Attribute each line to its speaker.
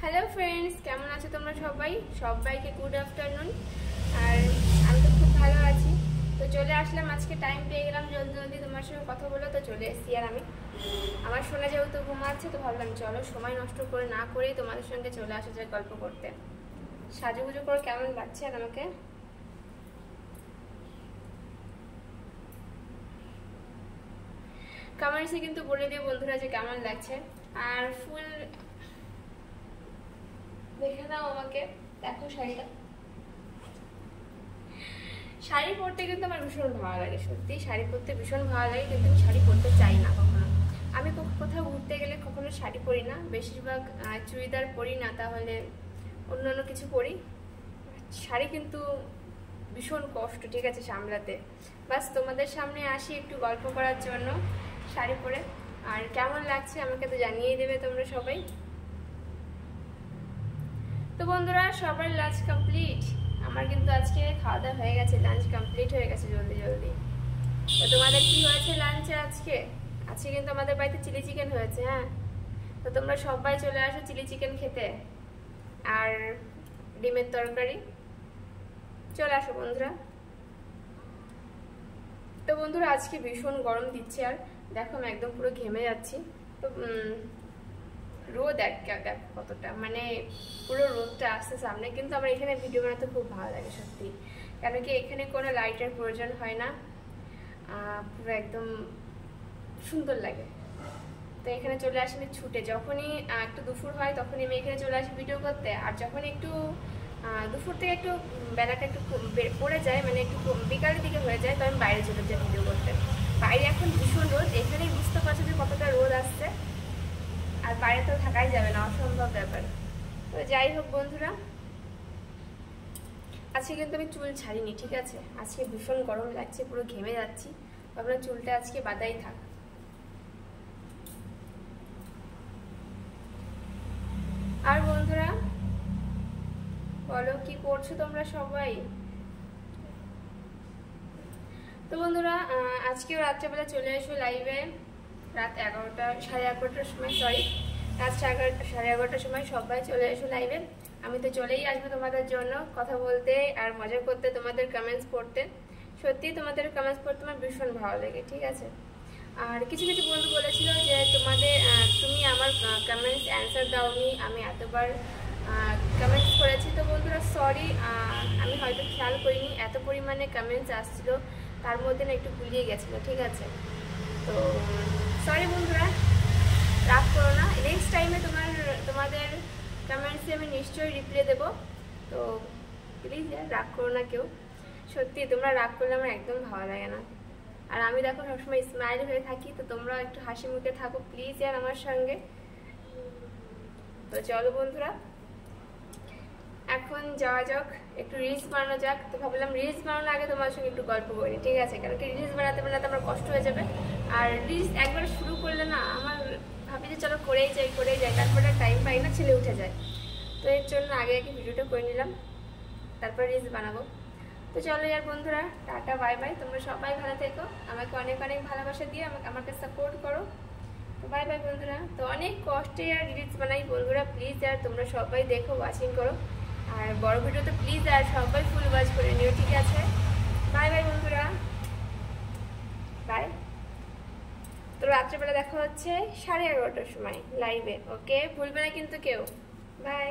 Speaker 1: Hello friends, কেমন আছো তোমরা সবাই? সবাইকে গুড আফটারনুন। আর আমি তো খুব ভালো আছি। তো চলে আসলাম, আজকে টাইম পেয়ে গেলাম জলদি জলদি তোমার সঙ্গে কথা বলো। তো চলে এসেছি। আর আমি আমার শোনা যেহেতু ঘুমাচ্ছে, তো ভাবলাম চলো সময় নষ্ট করে না করেই তোমাদের সঙ্গে চলে আসা যায় গল্প করতে। সাজুগুজু করে কেমন লাগছে আর আমাকে? কমেন্টসে কিন্তু বলে দিও বন্ধুরা যে কেমন লাগছে। আর ফুল দেখে নাও আমাকে, দেখো শাড়িটা। শাড়ি পরতে কিন্তু আমার ভীষণ ভালো লাগে, সত্যি শাড়ি পরতে ভীষণ ভালো লাগে, কিন্তু আমি শাড়ি পরতে চাই না কখনো। আমি কোথাও ঘুরতে গেলে কখনো শাড়ি পরি না, বেশিরভাগ চুড়িদার পরি, না তাহলে অন্যান্য কিছু পরি। শাড়ি কিন্তু ভীষণ কষ্ট, ঠিক আছে, সামলাতে। বাস তোমাদের সামনে আসি একটু গল্প করার জন্য শাড়ি পরে। আর কেমন লাগছে আমাকে তো জানিয়ে দেবে তোমরা সবাই। তো বন্ধুরা, সবার লাঞ্চ কমপ্লিট? আমার কিন্তু আজকে খাওয়া দাওয়া হয়ে গেছে, লাঞ্চ কমপ্লিট হয়ে গেছে জলদি জলদি। তো তোমাদের কি হয়েছে লাঞ্চে আজকে? আজকে কিন্তু আমাদের বাড়িতে চিলি চিকেন হয়েছে। হ্যাঁ, তো তোমরা সবাই চলে আসো চিলি চিকেন খেতে, আর ডিমের তরকারি। চলে আসো বন্ধুরা। তো বন্ধুরা, আজকে ভীষণ গরম দিচ্ছে, আর দেখো আমি একদম পুরো ঘেমে যাচ্ছি। তো রোদ দেখো কতটা, মানে পুরো রোদটা আসছে সামনে। কিন্তু আমার এখানে ভিডিও বানাতে খুব ভালো লাগে সত্যি, কেন কি এখানে কোনো লাইটের প্রয়োজন হয় না, পুরো একদম সুন্দর লাগে। তো এখানে চলে আসি আমি ছুটে, যখনই একটু দুপুর হয় তখনই আমি এখানে চলে আসি ভিডিও করতে। আর যখন একটু দুপুর থেকে একটু বেলাটা একটু পড়ে যায়, মানে একটু বিকালের দিকে হয়ে যায়, তো আমি বাইরে চলে যাই ভিডিও করতে। বাইরে এখন ভীষণ রোদ, এখানেই বুঝতে পারছো যে কতটা রোদ আসছে, আর বাইরে তো থাকাই যাবে না, অসম্ভব ব্যাপার। তো যাই হোক বন্ধুরা, আজকে কিন্তু আমি চুল ছাড়িনি, ঠিক আছে। আজকে ভীষণ গরম লাগছে, পুরো ঘেমে যাচ্ছি, ভাবলাম চুলটা আজকে বাদাই থাক। আর বন্ধুরা বলো, কি করছো তোমরা সবাই? তো বন্ধুরা, আজকেও রাত্রেবেলা চলে এসো লাইভে, রাত 11টা 11:30টার সময়, সরি রাত 11:30টার সময় সবাই চলে এসো লাইভে। আমি তো চলেই আসবো তোমাদের জন্য কথা বলতে আর মজা করতে, তোমাদের কমেন্টস পড়তে। সত্যি তোমাদের কমেন্টস পড়তে আমার ভীষণ ভালো লাগে, ঠিক আছে। আর কিছু কিছু বন্ধু বলেছিল যে তুমি আমার কমেন্টস অ্যান্সার দাওনি, আমি এতবার কমেন্টস করেছি। তো বন্ধুরা সরি, আমি হয়তো খেয়াল করিনি, এত পরিমাণে কমেন্টস আসছিল, তার মধ্যে না একটু ভুলিয়ে গেছিলো, ঠিক আছে। তো সরি বন্ধুরা, রাগ করো না, নেক্সট টাইমে তোমাদের কমেন্টসে আমি নিশ্চয়ই রিপ্লাই দেবো। তো প্লিজ রাগ করো না কেউ, সত্যি তোমরা রাগ করলে আমার একদম ভালো লাগে না। আর আমি দেখো সবসময় স্মাইল হয়ে থাকি, তো তোমরা একটু হাসি মুখে থাকো প্লিজ ইয়ার আমার সঙ্গে। তো চলো বন্ধুরা, এখন যাওয়া যাক, একটু রিলস বানানো যাক। তো ভাবলাম রিলস বানানোর আগে তোমার সঙ্গে একটু গল্প করি, ঠিক আছে, কারণ কি রিলস বানাতে বানাতে আমার কষ্ট হয়ে যাবে। আর রিলস একবার শুরু করলে না আমার ভাবি যে চলো করেই যাই, তারপরে টাইম পাই না, ছেলে উঠে যায়। তো এর জন্য আগে ভিডিওটা করে নিলাম, তারপর রিলস বানাবো। তো চলো ইয়ার বন্ধুরা, টাটা বাই বাই, তোমরা সবাই ভালো থেকো, আমাকে অনেক অনেক ভালোবাসা দিয়ে আমাকে সাপোর্ট করো। তো বাই বাই বন্ধুরা। তো অনেক কষ্টে আর রিলস বানাই বন্ধুরা, প্লিজ আর তোমরা সবাই দেখো, ওয়াচিং করো। আর বড় ভিডিও তো প্লিজ আর সবাই ফুল ওয়াচ করে নিও, ঠিক আছে। বাই বাই বন্ধুরা, বাই। তো রাত্রেবেলা দেখা হচ্ছে 11:30টার সময় লাইভে, ওকে, ভুলবে না কিন্তু কেউ। বাই।